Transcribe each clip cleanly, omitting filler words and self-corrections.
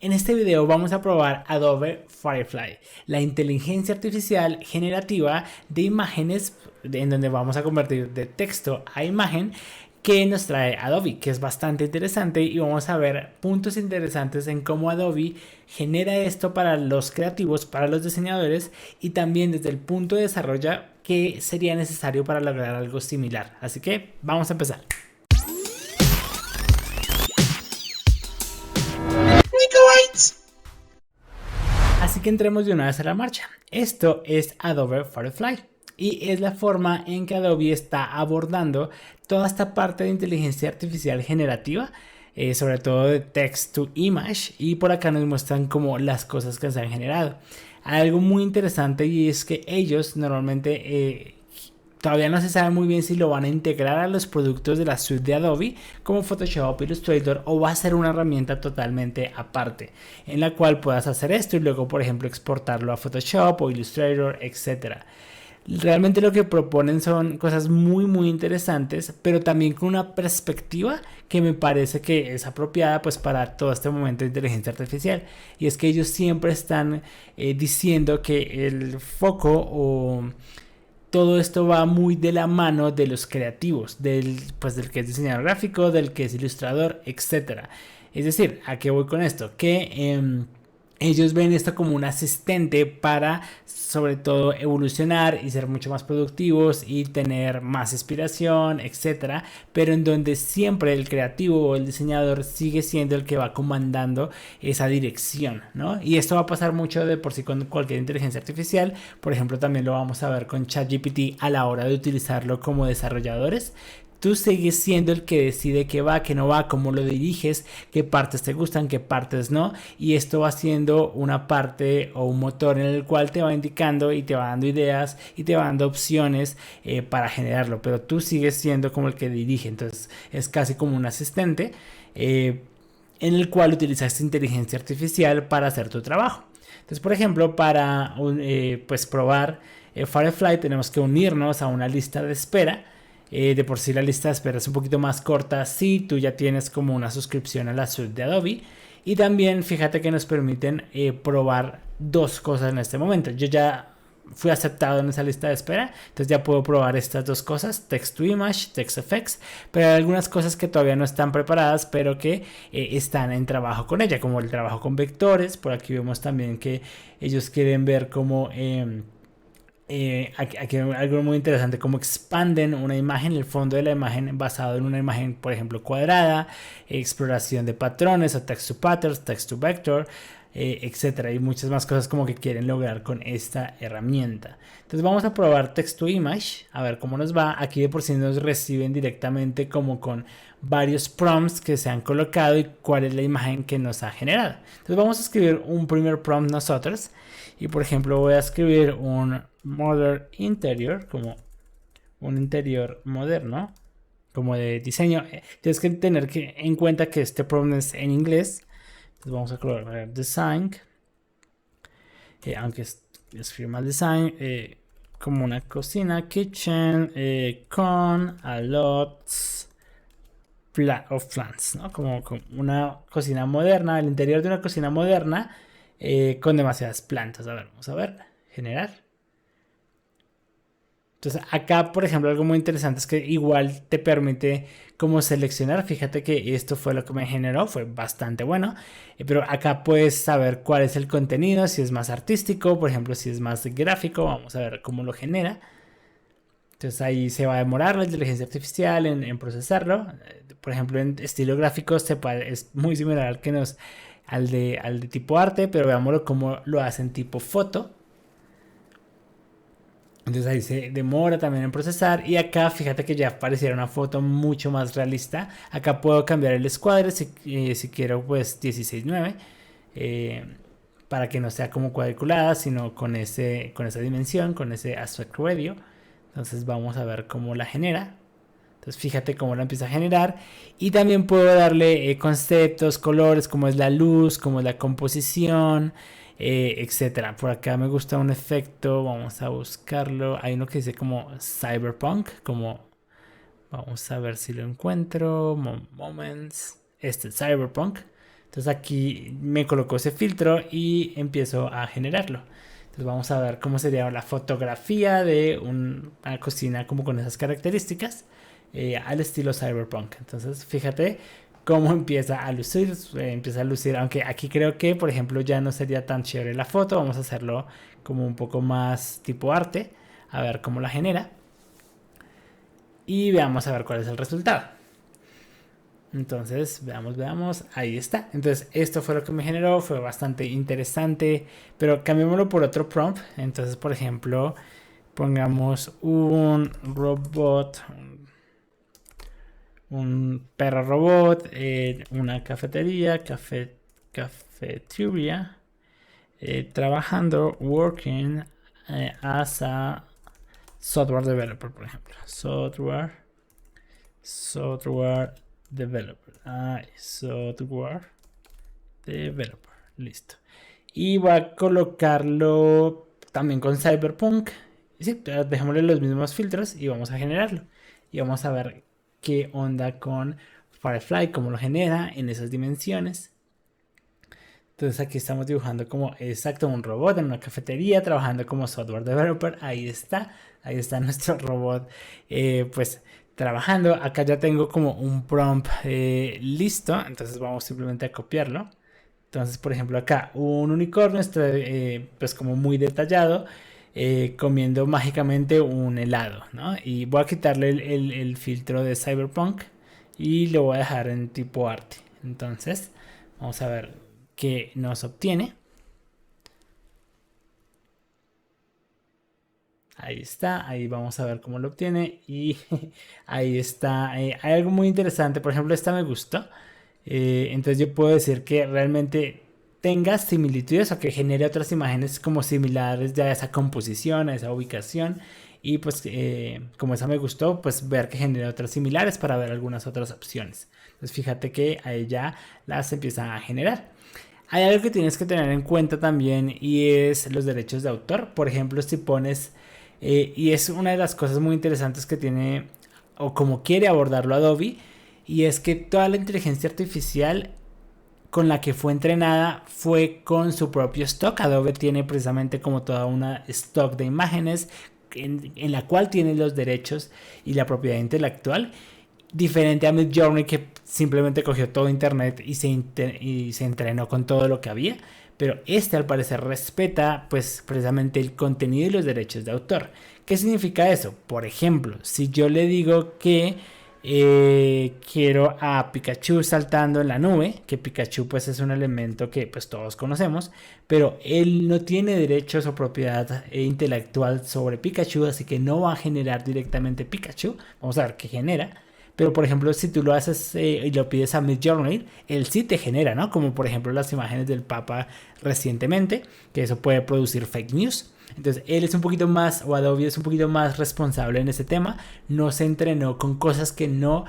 En este video vamos a probar Adobe Firefly, la inteligencia artificial generativa de imágenes en donde vamos a convertir de texto a imagen que nos trae Adobe, que es bastante interesante y vamos a ver puntos interesantes en cómo Adobe genera esto para los creativos, para los diseñadores y también desde el punto de desarrollo que sería necesario para lograr algo similar. Así que vamos a empezar. Así que entremos de una vez a la marcha. Esto es Adobe Firefly y es la forma en que Adobe está abordando toda esta parte de inteligencia artificial generativa, sobre todo de text to image, y por acá nos muestran como las cosas que se han generado. Hay algo muy interesante y es que ellos normalmente todavía no se sabe muy bien si lo van a integrar a los productos de la suite de Adobe como Photoshop, Illustrator, o va a ser una herramienta totalmente aparte en la cual puedas hacer esto y luego, por ejemplo, exportarlo a Photoshop o Illustrator, etcétera. Realmente lo que proponen son cosas muy interesantes, pero también con una perspectiva que me parece que es apropiada pues para todo este momento de inteligencia artificial, y es que ellos siempre están diciendo que el foco o todo esto va muy de la mano de los creativos, del que es diseñador gráfico, del que es ilustrador, etcétera. Es decir, ¿a qué voy con esto? Que ellos ven esto como un asistente para, sobre todo, evolucionar y ser mucho más productivos y tener más inspiración, etcétera, pero en donde siempre el creativo o el diseñador sigue siendo el que va comandando esa dirección, ¿no? Y esto va a pasar mucho de por sí con cualquier inteligencia artificial. Por ejemplo, también lo vamos a ver con ChatGPT a la hora de utilizarlo como desarrolladores. Tú sigues siendo el que decide qué va, qué no va, cómo lo diriges, qué partes te gustan, qué partes no. Y esto va siendo una parte o un motor en el cual te va indicando y te va dando ideas y te va dando opciones para generarlo. Pero tú sigues siendo como el que dirige. Entonces es casi como un asistente en el cual utilizas inteligencia artificial para hacer tu trabajo. Entonces, por ejemplo, para pues probar Firefly tenemos que unirnos a una lista de espera. De por sí la lista de espera es un poquito más corta si tú ya tienes como una suscripción a la suite de Adobe. Y también fíjate que nos permiten probar dos cosas en este momento. Yo ya fui aceptado en esa lista de espera, entonces ya puedo probar estas dos cosas: text to image, text effects. Pero hay algunas cosas que todavía no están preparadas, pero que están en trabajo con ella, como el trabajo con vectores. Por aquí vemos también que ellos quieren ver cómo aquí hay algo muy interesante: cómo expanden una imagen, el fondo de la imagen basado en una imagen, por ejemplo, cuadrada, exploración de patrones o text to patterns, text to vector, etcétera, y muchas más cosas como que quieren lograr con esta herramienta. Entonces vamos a probar text to image, a ver cómo nos va. Aquí de por sí nos reciben directamente como con varios prompts que se han colocado y cuál es la imagen que nos ha generado. Entonces vamos a escribir un primer prompt nosotros, y por ejemplo voy a escribir un modern interior, como un interior moderno, como de diseño. Tienes que tener en cuenta que este prompt es en inglés. Entonces vamos a colocar design, aunque escribe mal design, como una cocina, kitchen, con a lot of plants, ¿no? Como una cocina moderna, el interior de una cocina moderna con demasiadas plantas. A ver, vamos a ver, generar. Entonces acá, por ejemplo, algo muy interesante es que igual te permite como seleccionar. Fíjate que esto fue lo que me generó, fue bastante bueno, pero acá puedes saber cuál es el contenido, si es más artístico, por ejemplo, si es más gráfico. Vamos a ver cómo lo genera. Entonces ahí se va a demorar la inteligencia artificial en procesarlo. Por ejemplo, en estilo gráfico es muy similar al de tipo arte, pero veámoslo cómo lo hacen tipo foto. Entonces ahí se demora también en procesar, y acá fíjate que ya apareciera una foto mucho más realista. Acá puedo cambiar el escuadre si quiero, pues 16:9, eh, para que no sea como cuadriculada, sino con esa dimensión, con ese aspect ratio. Entonces vamos a ver cómo la genera. Entonces fíjate cómo la empieza a generar, y también puedo darle conceptos, colores, como es la luz, como es la composición, etcétera. Por acá me gusta un efecto, vamos a buscarlo. Hay uno que dice como cyberpunk, como vamos a ver si lo encuentro. Moments, este cyberpunk. Entonces aquí me colocó ese filtro y empiezo a generarlo. Entonces vamos a ver cómo sería la fotografía de una cocina como con esas características al estilo cyberpunk. Entonces fíjate cómo empieza a lucir, aunque aquí creo que por ejemplo ya no sería tan chévere la foto, vamos a hacerlo como un poco más tipo arte, a ver cómo la genera y veamos a ver cuál es el resultado. Entonces, veamos, ahí está. Entonces, esto fue lo que me generó, fue bastante interesante, pero cambiémoslo por otro prompt. Entonces, por ejemplo, pongamos un robot, un perro robot, una cafetería, trabajando, working as a software developer, por ejemplo. Software developer. Software developer. Listo. Y voy a colocarlo también con Cyberpunk. Sí, dejémosle los mismos filtros y vamos a generarlo. Y vamos a ver qué onda con Firefly, cómo lo genera en esas dimensiones. Entonces aquí estamos dibujando como exacto un robot en una cafetería trabajando como software developer. Ahí está nuestro robot pues trabajando. Acá ya tengo como un prompt listo, entonces vamos simplemente a copiarlo. Entonces por ejemplo acá un unicornio está pues como muy detallado comiendo mágicamente un helado, ¿no? Y voy a quitarle el filtro de Cyberpunk y lo voy a dejar en tipo arte. Entonces vamos a ver que nos obtiene. Ahí está, ahí vamos a ver cómo lo obtiene y ahí está. Hay algo muy interesante, por ejemplo, esta me gustó. Entonces yo puedo decir que realmente tenga similitudes o que genere otras imágenes como similares ya a esa composición, a esa ubicación. Y pues como esa me gustó, pues ver que genere otras similares para ver algunas otras opciones. Entonces fíjate que ahí ya las empieza a generar. Hay algo que tienes que tener en cuenta también y es los derechos de autor. Por ejemplo, si pones, y es una de las cosas muy interesantes que tiene o como quiere abordarlo Adobe, y es que toda la inteligencia artificial con la que fue entrenada fue con su propio stock. Adobe tiene precisamente como toda una stock de imágenes en la cual tiene los derechos y la propiedad intelectual. Diferente a Midjourney que simplemente cogió todo internet y se entrenó con todo lo que había. Pero este al parecer respeta pues precisamente el contenido y los derechos de autor. ¿Qué significa eso? Por ejemplo, si yo le digo que quiero a Pikachu saltando en la nube, que Pikachu pues es un elemento que pues todos conocemos, pero él no tiene derechos o propiedad intelectual sobre Pikachu, así que no va a generar directamente Pikachu. Vamos a ver qué genera. Pero por ejemplo, si tú lo haces y lo pides a Midjourney, él sí te genera, ¿no? Como por ejemplo las imágenes del Papa recientemente, que eso puede producir fake news. Entonces él es un poquito más, o Adobe es un poquito más responsable en ese tema. No se entrenó con cosas que no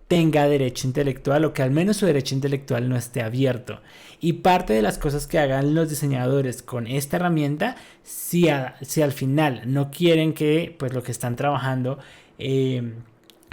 tenga derecho intelectual o que al menos su derecho intelectual no esté abierto. Y parte de las cosas que hagan los diseñadores con esta herramienta, si al final no quieren que pues lo que están trabajando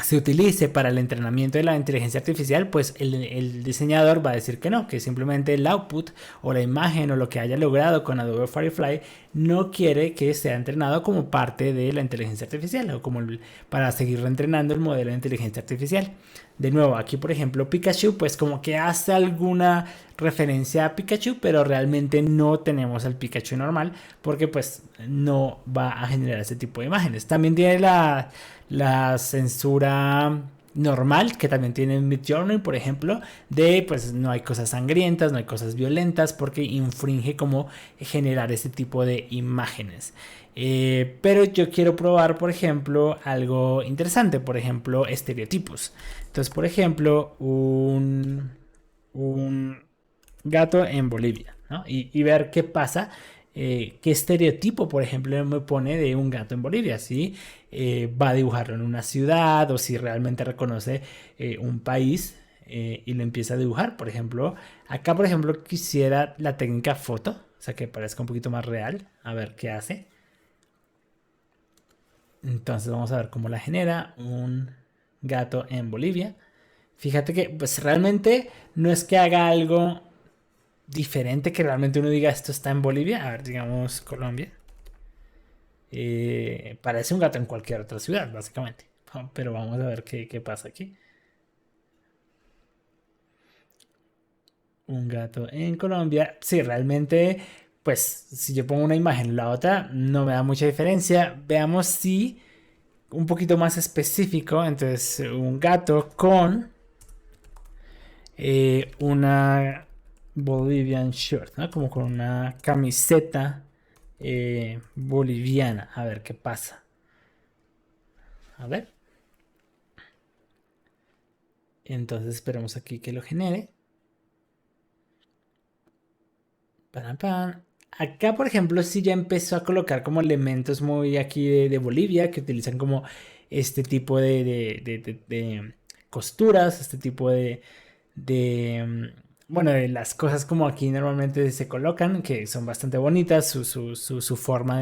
se utilice para el entrenamiento de la inteligencia artificial, pues el diseñador va a decir que no, que simplemente el output o la imagen o lo que haya logrado con Adobe Firefly no quiere que sea entrenado como parte de la inteligencia artificial o como para seguir reentrenando el modelo de inteligencia artificial. De nuevo, aquí por ejemplo Pikachu pues como que hace alguna referencia a Pikachu, pero realmente no tenemos el Pikachu normal porque pues no va a generar ese tipo de imágenes. También tiene la censura normal que también tiene Midjourney, por ejemplo, de pues no hay cosas sangrientas, no hay cosas violentas porque infringe como generar ese tipo de imágenes. Pero yo quiero probar, por ejemplo, algo interesante, por ejemplo, estereotipos. Entonces, por ejemplo, un gato en Bolivia, ¿no? Y ver qué pasa, qué estereotipo, por ejemplo, me pone de un gato en Bolivia, si va a dibujarlo en una ciudad o si realmente reconoce un país y lo empieza a dibujar. Por ejemplo, acá, por ejemplo, quisiera la técnica foto, o sea, que parezca un poquito más real, a ver qué hace. Entonces vamos a ver cómo la genera un gato en Bolivia. Fíjate que pues realmente no es que haga algo diferente que realmente uno diga esto está en Bolivia. A ver, digamos Colombia. Parece un gato en cualquier otra ciudad, básicamente. Pero vamos a ver qué pasa aquí. Un gato en Colombia. Sí, realmente, pues si yo pongo una imagen en la otra, no me da mucha diferencia. Veamos si un poquito más específico. Entonces, un gato con una Bolivian shirt, ¿no? Como con una camiseta boliviana. A ver qué pasa. A ver. Entonces esperemos aquí que lo genere. Pam, pam. Acá, por ejemplo, sí ya empezó a colocar como elementos muy aquí de Bolivia, que utilizan como este tipo de costuras, este tipo bueno, de las cosas como aquí normalmente se colocan, que son bastante bonitas, su forma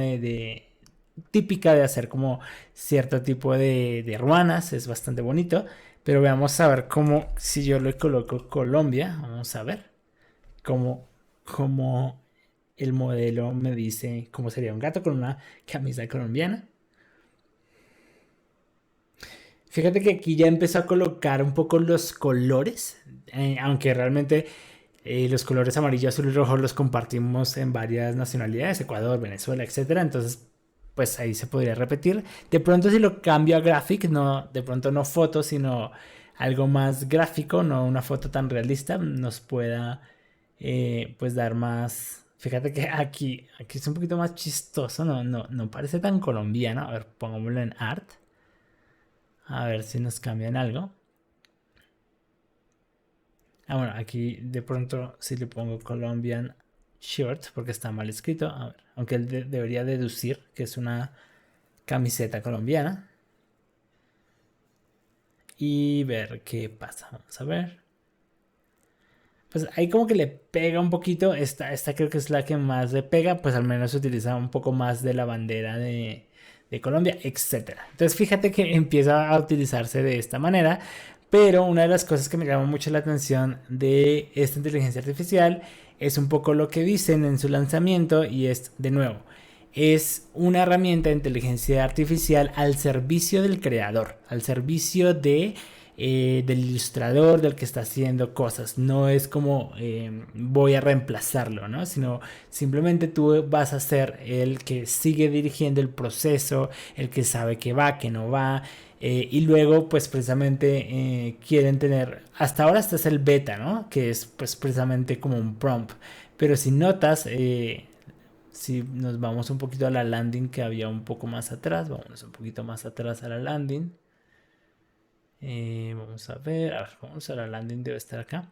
típica de hacer como cierto tipo de ruanas, es bastante bonito. Pero veamos a ver cómo, si yo le coloco Colombia, vamos a ver cómo el modelo me dice cómo sería un gato con una camisa colombiana. Fíjate que aquí ya empezó a colocar un poco los colores, aunque realmente los colores amarillo, azul y rojo los compartimos en varias nacionalidades, Ecuador, Venezuela, etcétera. Entonces, pues ahí se podría repetir. De pronto si lo cambio a graphic, no, de pronto no foto, sino algo más gráfico, no una foto tan realista, nos pueda pues dar más. Fíjate que aquí es un poquito más chistoso, no parece tan colombiano. A ver, pongámoslo en art. A ver si nos cambian algo. Ah, bueno, aquí de pronto si le pongo Colombian shirt, porque está mal escrito. A ver, aunque él debería deducir que es una camiseta colombiana. Y ver qué pasa. Vamos a ver. Pues ahí como que le pega un poquito. Esta creo que es la que más le pega. Pues al menos utiliza un poco más de la bandera de Colombia, etcétera. Entonces fíjate que empieza a utilizarse de esta manera. Pero una de las cosas que me llama mucho la atención de esta inteligencia artificial es un poco lo que dicen en su lanzamiento y es, de nuevo, es una herramienta de inteligencia artificial al servicio del creador, al servicio del ilustrador, del que está haciendo cosas. No es como voy a reemplazarlo, ¿no? Sino simplemente tú vas a ser el que sigue dirigiendo el proceso, el que sabe que va, que no va. Y luego, pues precisamente quieren tener, hasta ahora este es el beta, ¿no? Que es pues precisamente como un prompt. Pero si notas, si nos vamos un poquito a la landing que había un poco más atrás, vámonos un poquito más atrás a la landing. Vamos a ver, vamos a la landing, debe estar acá.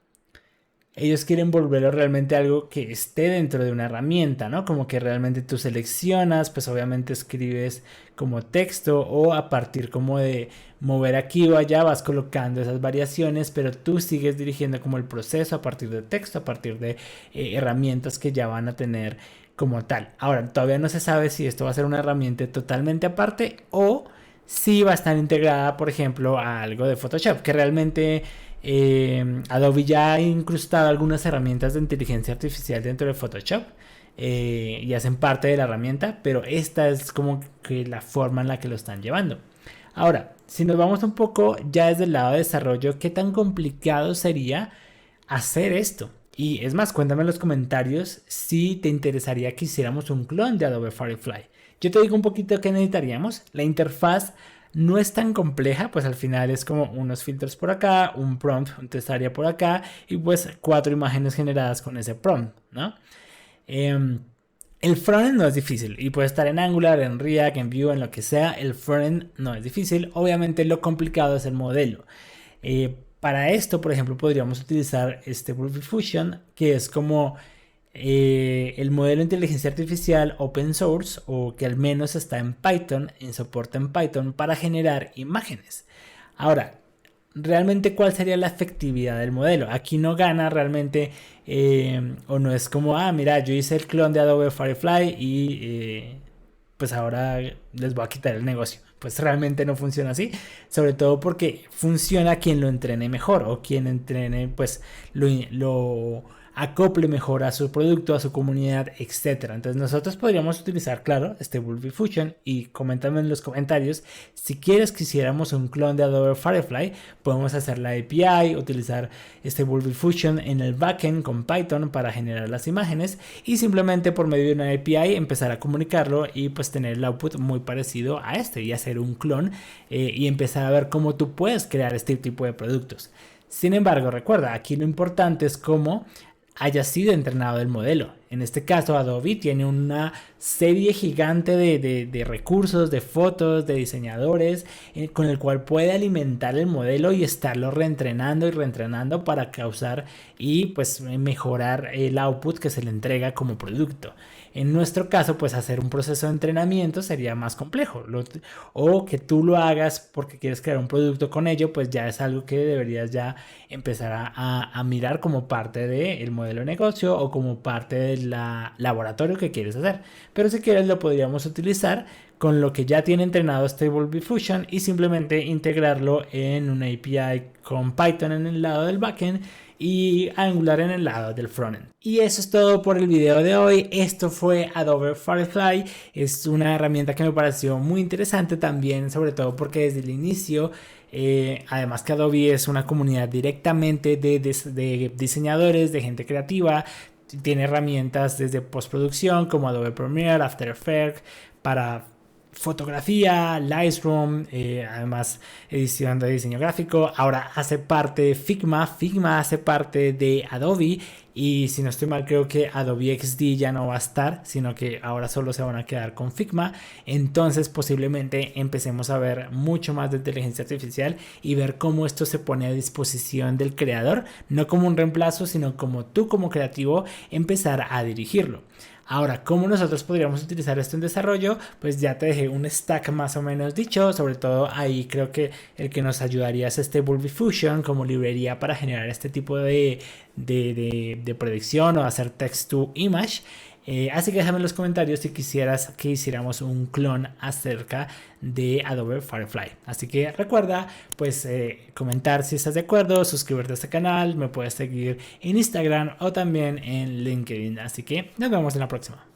Ellos quieren volverlo realmente algo que esté dentro de una herramienta, ¿no? Como que realmente tú seleccionas, pues obviamente escribes como texto o a partir como de mover aquí o allá vas colocando esas variaciones, pero tú sigues dirigiendo como el proceso a partir de texto, a partir de herramientas que ya van a tener como tal. Ahora, todavía no se sabe si esto va a ser una herramienta totalmente aparte o si va a estar integrada, por ejemplo, a algo de Photoshop, que realmente Adobe ya ha incrustado algunas herramientas de inteligencia artificial dentro de Photoshop y hacen parte de la herramienta, pero esta es como que la forma en la que lo están llevando. Ahora, si nos vamos un poco ya desde el lado de desarrollo, ¿qué tan complicado sería hacer esto? Y es más, cuéntame en los comentarios si te interesaría que hiciéramos un clon de Adobe Firefly. Yo te digo un poquito qué necesitaríamos. La interfaz no es tan compleja, pues al final es como unos filtros por acá, un prompt, un testaría por acá y pues 4 imágenes generadas con ese prompt, ¿no? El frontend no es difícil y puede estar en Angular, en React, en Vue, en lo que sea. El frontend no es difícil. Obviamente lo complicado es el modelo. Para esto, por ejemplo, podríamos utilizar este Stable Diffusion, que es como el modelo de inteligencia artificial open source o que al menos está en Python, en soporte en Python para generar imágenes. Ahora, realmente cuál sería la efectividad del modelo. Aquí no gana realmente o no es como, mira, yo hice el clon de Adobe Firefly y pues ahora les voy a quitar el negocio. Pues realmente no funciona así, sobre todo porque funciona quien lo entrene mejor o quien entrene pues lo acople mejor a su producto, a su comunidad, etcétera. Entonces nosotros podríamos utilizar, claro, Stable Diffusion, y coméntame en los comentarios si quieres que hiciéramos un clon de Adobe Firefly. Podemos hacer la API, utilizar Stable Diffusion en el backend con Python para generar las imágenes y simplemente por medio de una API empezar a comunicarlo y pues tener el output muy parecido a este y hacer un clon y empezar a ver cómo tú puedes crear este tipo de productos. Sin embargo, recuerda, aquí lo importante es cómo haya sido entrenado el modelo. En este caso, Adobe tiene una serie gigante de recursos, de fotos, de diseñadores, con el cual puede alimentar el modelo y estarlo reentrenando y reentrenando para causar y pues mejorar el output que se le entrega como producto. En nuestro caso, pues hacer un proceso de entrenamiento sería más complejo. O que tú lo hagas porque quieres crear un producto con ello, pues ya es algo que deberías ya empezar a mirar como parte del modelo de negocio o como parte del laboratorio que quieres hacer. Pero si quieres lo podríamos utilizar con lo que ya tiene entrenado Stable Diffusion y simplemente integrarlo en una API con Python en el lado del backend y Angular en el lado del frontend. Y eso es todo por el video de hoy. Esto fue Adobe Firefly. Es una herramienta que me pareció muy interesante también, sobre todo porque desde el inicio, además que Adobe es una comunidad directamente de diseñadores, de gente creativa. Tiene herramientas desde postproducción como Adobe Premiere, After Effects, para fotografía, Lightroom, además edición de diseño gráfico. Ahora hace parte de Figma. Figma hace parte de Adobe y si no estoy mal creo que Adobe XD ya no va a estar, sino que ahora solo se van a quedar con Figma. Entonces posiblemente empecemos a ver mucho más de inteligencia artificial y ver cómo esto se pone a disposición del creador, no como un reemplazo, sino como tú como creativo empezar a dirigirlo. Ahora, ¿cómo nosotros podríamos utilizar esto en desarrollo? Pues ya te dejé un stack más o menos dicho. Sobre todo ahí creo que el que nos ayudaría es Stable Diffusion como librería para generar este tipo de predicción o hacer text to image. Así que déjame en los comentarios si quisieras que hiciéramos un clon acerca de Adobe Firefly. Así que recuerda pues comentar si estás de acuerdo, suscribirte a este canal, me puedes seguir en Instagram o también en LinkedIn. Así que nos vemos en la próxima.